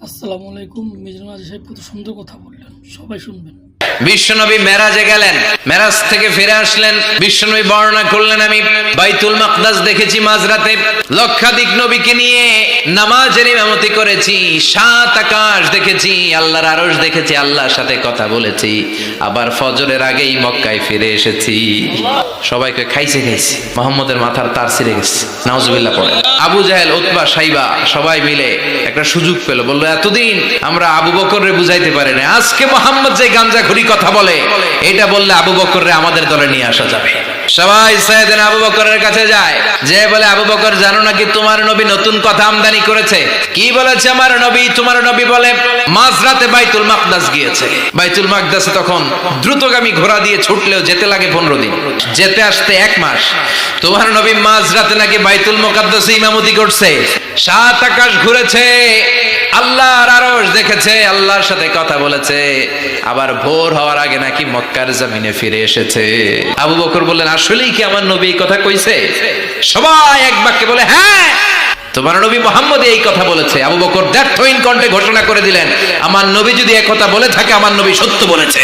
আসসালামু আলাইকুম। মিজানুর আজি সাহেব কত সুন্দর কথা বললেন, সবাই শুনবেন। বিশ্বনবী মেরাজে গেলেন, মেরাজ থেকে ফিরে আসলেন। বিশ্বনবী বর্ণনা করলেন, আমি বাইতুল মাকদাস দেখেছি মাঝরাতে, লক্ষাধিক নবীকে নিয়ে নামাজের ইমামতি করেছি, 7 আকাশ দেখেছি, আল্লাহর আরশ দেখেছি, আল্লাহর সাথে কথা বলেছি, আবার ফজরের আগেই মক্কায় ফিরে এসেছি। সবাইকে খাইছে মোহাম্মদের মাথার তার ছিঁড়ে গেছে, নাউজুবিল্লাহ পড়ে। আবু জাহেল, উতবা, সাইবা সবাই মিলে একটা সুযোগ পেল, বললো এতদিন আমরা আবু বকররে বুঝাইতে পারি না, আজকে মোহাম্মদ যে গাঞ্জাখুরি কথা বলে এটা বললে আবু বকররে আমাদের দলে নিয়ে আসা যাবে। সবাই সাইয়েদনা আবু বকরের কাছে যায়, যে বলে আবু বকর জানো নাকি তোমার নবী নতুন কথা আমদানি করেছে? কি বলেছে আমার নবী? তোমার নবী বলে মাঝরাতে বাইতুল মাকদাস গিয়েছে। বাইতুল মাকদাসে তখন দ্রুতগামী ঘোড়া দিয়ে ছুটলেও যেতে লাগে 15 দিন, যেতে আসতে 1 মাস। তোমার নবী মাঝরাতে নাকি বাইতুল মুকাদ্দাসে ইমামতি করছে, 7 আকাশ ঘুরেছে, আল্লাহর আরশ দেখেছে, আল্লাহর সাথে কথা বলেছে, আবার ভোর হওয়ার আগে নাকি মক্কার জমিনে ফিরে এসেছে। আবু বকর বললেন আসলেই কি আমার নবী এই কথা কইছে? সবাই এক বাক্যে বলে হ্যাঁ, তোমার নবী মুহাম্মদ এই কথা বলেছে। আবু বকর দ্ব্যর্থহীন কণ্ঠে ঘোষণা করে দিলেন, আমার নবী যদি এই কথা বলে থাকে, আমার নবী সত্য বলেছে।